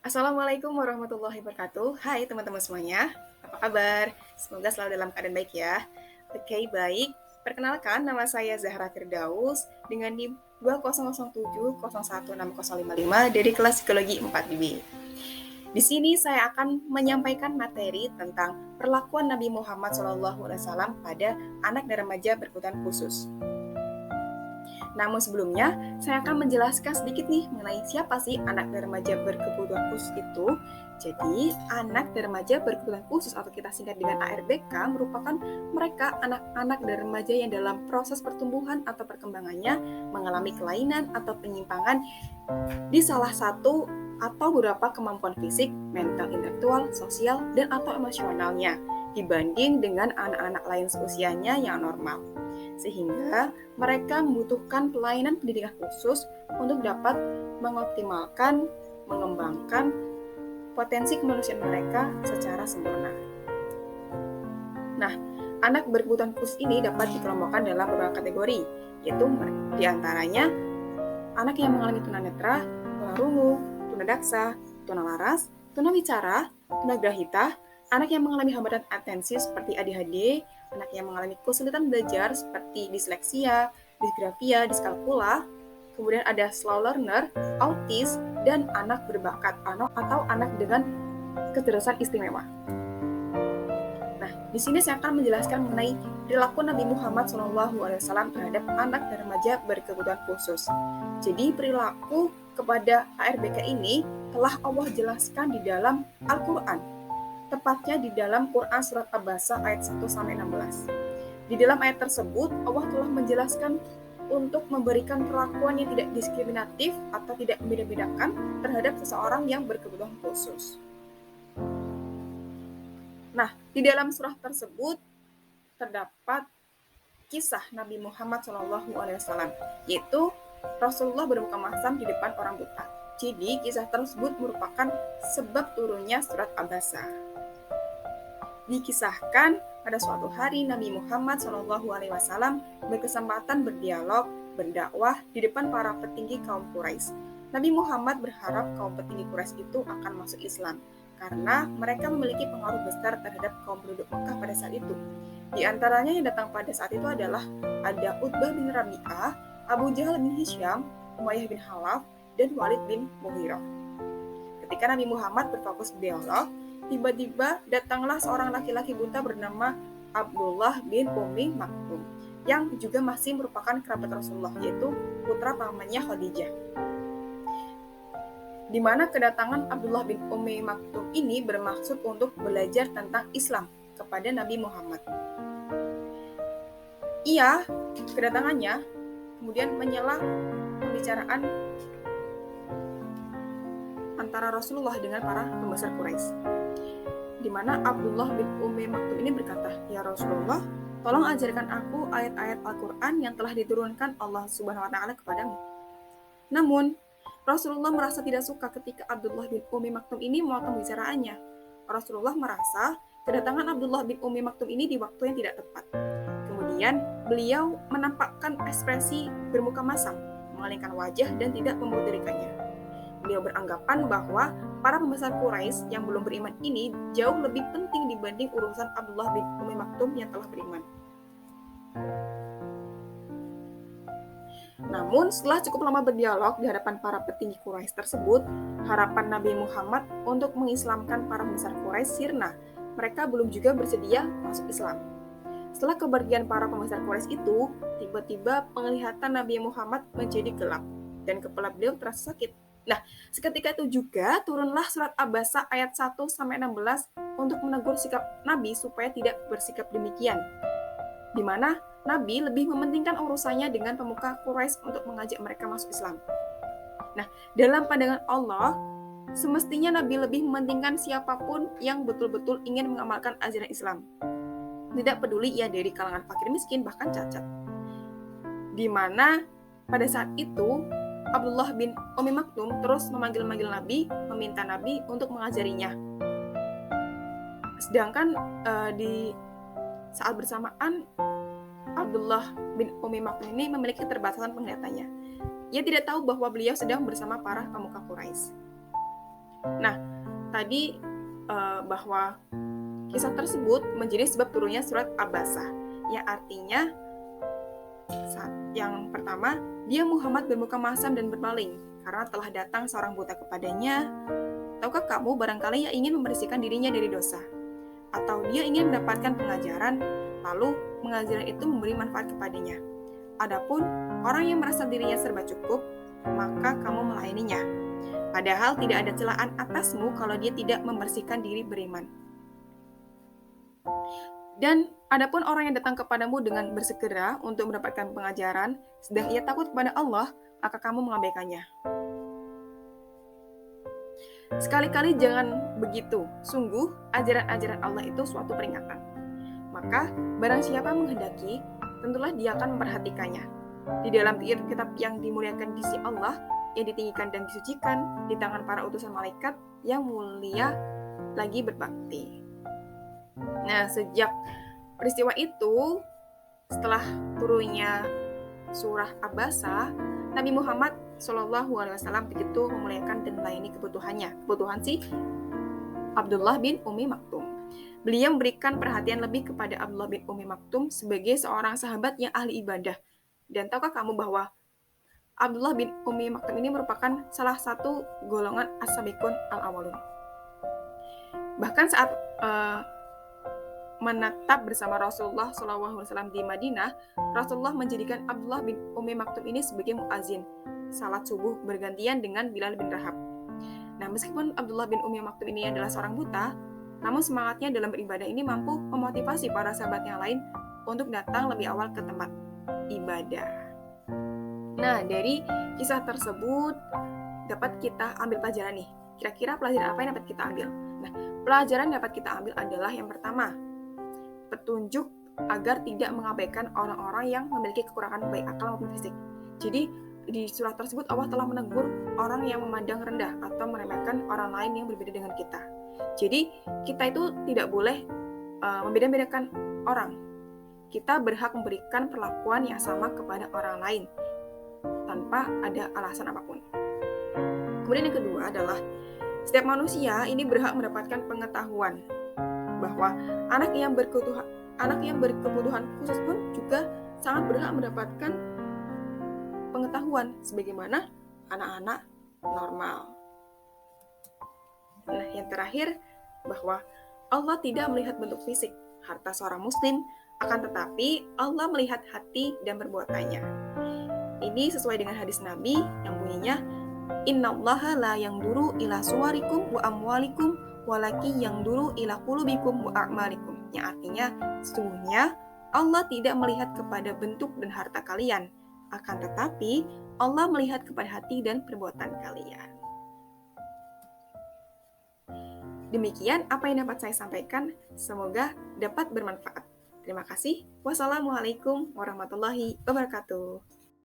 Assalamualaikum warahmatullahi wabarakatuh. Hai teman-teman semuanya, apa kabar? Semoga selalu dalam keadaan baik ya. Oke, baik. Perkenalkan, nama saya Zahra Firdaus dengan NIM 2007016055 dari kelas Psikologi 4BB. Di sini saya akan menyampaikan materi tentang perlakuan Nabi Muhammad SAW pada anak dan remaja berkebutuhan khusus. Namun sebelumnya, saya akan menjelaskan sedikit nih mengenai siapa sih anak dan remaja berkebutuhan khusus itu. Jadi, anak dan remaja berkebutuhan khusus atau kita singkat dengan ARBK merupakan mereka anak-anak dan remaja yang dalam proses pertumbuhan atau perkembangannya mengalami kelainan atau penyimpangan di salah satu atau beberapa kemampuan fisik, mental, intelektual, sosial, dan atau emosionalnya dibanding dengan anak-anak lain seusianya yang normal. Sehingga mereka membutuhkan pelayanan pendidikan khusus untuk dapat mengoptimalkan, mengembangkan potensi kemanusiaan mereka secara sempurna. Nah, anak berkebutuhan khusus ini dapat dikelompokkan dalam beberapa kategori, yaitu diantaranya anak yang mengalami tunanetra, tunarungu, tunadaksa, tunalaras, tunawicara, tunagrahita, anak yang mengalami hambatan atensi seperti ADHD, anak yang mengalami kesulitan belajar seperti disleksia, disgrafia, diskalkula, kemudian ada slow learner, autis, dan anak berbakat atau anak dengan kecerdasan istimewa. Nah, di sini saya akan menjelaskan mengenai perilaku Nabi Muhammad SAW terhadap anak dan remaja berkebutuhan khusus. Jadi perilaku kepada ARBK ini telah Allah jelaskan di dalam Al-Quran, tepatnya di dalam Quran Surat Abasa ayat 1-16. Di dalam ayat tersebut, Allah telah menjelaskan untuk memberikan perlakuan yang tidak diskriminatif atau tidak membeda-bedakan terhadap seseorang yang berkebutuhan khusus. Nah, di dalam surah tersebut terdapat kisah Nabi Muhammad SAW, yaitu Rasulullah berbuka masam di depan orang buta. Jadi, kisah tersebut merupakan sebab turunnya surat Abasa. Dikisahkan pada suatu hari Nabi Muhammad SAW berkesempatan berdialog, berdakwah di depan para petinggi kaum Quraisy. Nabi Muhammad berharap kaum petinggi Quraisy itu akan masuk Islam karena mereka memiliki pengaruh besar terhadap kaum penduduk Mekah pada saat itu. Di antaranya yang datang pada saat itu adalah ada Utbah bin Rabi'ah, Abu Jahal bin Hisham, Umayyah bin Khalaf, dan Walid bin Mughirah. Ketika Nabi Muhammad berfokus berdialog, tiba-tiba datanglah seorang laki-laki buta bernama Abdullah bin Ummi Maktum yang juga masih merupakan kerabat Rasulullah, yaitu putra pamannya Khadijah. Di mana kedatangan Abdullah bin Ummi Maktum ini bermaksud untuk belajar tentang Islam kepada Nabi Muhammad. Ia kedatangannya kemudian menyela pembicaraan antara Rasulullah dengan para pembesar Quraisy, di mana Abdullah bin Ummi Maktum ini berkata, "Ya Rasulullah, tolong ajarkan aku ayat-ayat Al-Quran yang telah diturunkan Allah Subhanahu wa Ta'ala kepadamu." Namun, Rasulullah merasa tidak suka ketika Abdullah bin Ummi Maktum ini memotong pembicaraannya. Rasulullah merasa kedatangan Abdullah bin Ummi Maktum ini di waktu yang tidak tepat. Kemudian, beliau menampakkan ekspresi bermuka masam, mengalingkan wajah dan tidak memutirikannya. Beliau beranggapan bahwa para pembesar Quraisy yang belum beriman ini jauh lebih penting dibanding urusan Abdullah bin Ummi Maktum yang telah beriman. Namun, setelah cukup lama berdialog di hadapan para petinggi Quraisy tersebut, harapan Nabi Muhammad untuk mengislamkan para pembesar Quraisy sirna. Mereka belum juga bersedia masuk Islam. Setelah kepergian para pembesar Quraisy itu, tiba-tiba penglihatan Nabi Muhammad menjadi gelap dan kepala beliau terasa sakit. Nah, seketika itu juga turunlah surat Abasa ayat 1-16 untuk menegur sikap Nabi supaya tidak bersikap demikian, di mana Nabi lebih mementingkan urusannya dengan pemuka Quraisy untuk mengajak mereka masuk Islam. Nah, dalam pandangan Allah, semestinya Nabi lebih mementingkan siapapun yang betul-betul ingin mengamalkan ajaran Islam. Tidak peduli ia dari kalangan fakir miskin, bahkan cacat. Di mana pada saat itu Abdullah bin Ummi Maktum terus memanggil-manggil Nabi, meminta Nabi untuk mengajarinya. Sedangkan di saat bersamaan Abdullah bin Ummi Maktum ini memiliki keterbatasan penglihatannya. Ia tidak tahu bahwa beliau sedang bersama para pemuka Quraisy. Nah, tadi bahwa kisah tersebut menjadi sebab turunnya surat Abasa, yang artinya yang pertama, dia Muhammad bermuka masam dan berpaling karena telah datang seorang buta kepadanya. Tahukah kamu barangkali ia ingin membersihkan dirinya dari dosa? Atau dia ingin mendapatkan pengajaran, lalu pengajaran itu memberi manfaat kepadanya. Adapun orang yang merasa dirinya serba cukup, maka kamu melayaninya. Padahal tidak ada celaan atasmu kalau dia tidak membersihkan diri beriman. Dan adapun orang yang datang kepadamu dengan bersegera untuk mendapatkan pengajaran, sedang ia takut kepada Allah, maka kamu mengabaikannya. Sekali-kali jangan begitu. Sungguh, ajaran-ajaran Allah itu suatu peringatan. Maka, barang siapa menghendaki, tentulah dia akan memperhatikannya. Di dalam kitab yang dimuliakan di sisi Allah, yang ditinggikan dan disucikan, di tangan para utusan malaikat yang mulia lagi berbakti. Nah, sejak peristiwa itu, setelah turunnya surah Abasa, Nabi Muhammad SAW begitu memuliakan dan melayani kebutuhan si Abdullah bin Umi Maktum. Beliau memberikan perhatian lebih kepada Abdullah bin Umi Maktum sebagai seorang sahabat yang ahli ibadah. Dan tahukah kamu bahwa Abdullah bin Umi Maktum ini merupakan salah satu golongan as-sabiqun al-awwalun. Bahkan saat menetap bersama Rasulullah SAW di Madinah, Rasulullah menjadikan Abdullah bin Umi Maktum ini sebagai muazin salat subuh bergantian dengan Bilal bin Rahab. Nah, meskipun Abdullah bin Umi Maktum ini adalah seorang buta, namun semangatnya dalam beribadah ini mampu memotivasi para sahabat yang lain untuk datang lebih awal ke tempat ibadah. Nah, dari kisah tersebut dapat kita ambil pelajaran nih. Kira-kira pelajaran apa yang dapat kita ambil? Nah, pelajaran yang dapat kita ambil adalah yang pertama, petunjuk agar tidak mengabaikan orang-orang yang memiliki kekurangan baik akal maupun fisik. Jadi, di surat tersebut Allah telah menegur orang yang memandang rendah atau meremehkan orang lain yang berbeda dengan kita. Jadi, kita itu tidak boleh membeda-bedakan orang. Kita berhak memberikan perlakuan yang sama kepada orang lain tanpa ada alasan apapun. Kemudian yang kedua adalah setiap manusia ini berhak mendapatkan pengetahuan bahwa anak yang berkebutuhan khusus pun juga sangat berhak mendapatkan pengetahuan sebagaimana anak-anak normal. Nah, yang terakhir bahwa Allah tidak melihat bentuk fisik harta seorang muslim, akan tetapi Allah melihat hati dan perbuatannya. Ini sesuai dengan hadis Nabi yang bunyinya, Innallaha la yanzuru ila suwarikum wa amwalikum walaki yanzuru ila qulubikum wa a'malikum. Yang artinya, sesungguhnya Allah tidak melihat kepada bentuk dan harta kalian, akan tetapi Allah melihat kepada hati dan perbuatan kalian. Demikian apa yang dapat saya sampaikan, semoga dapat bermanfaat. Terima kasih. Wassalamualaikum warahmatullahi wabarakatuh.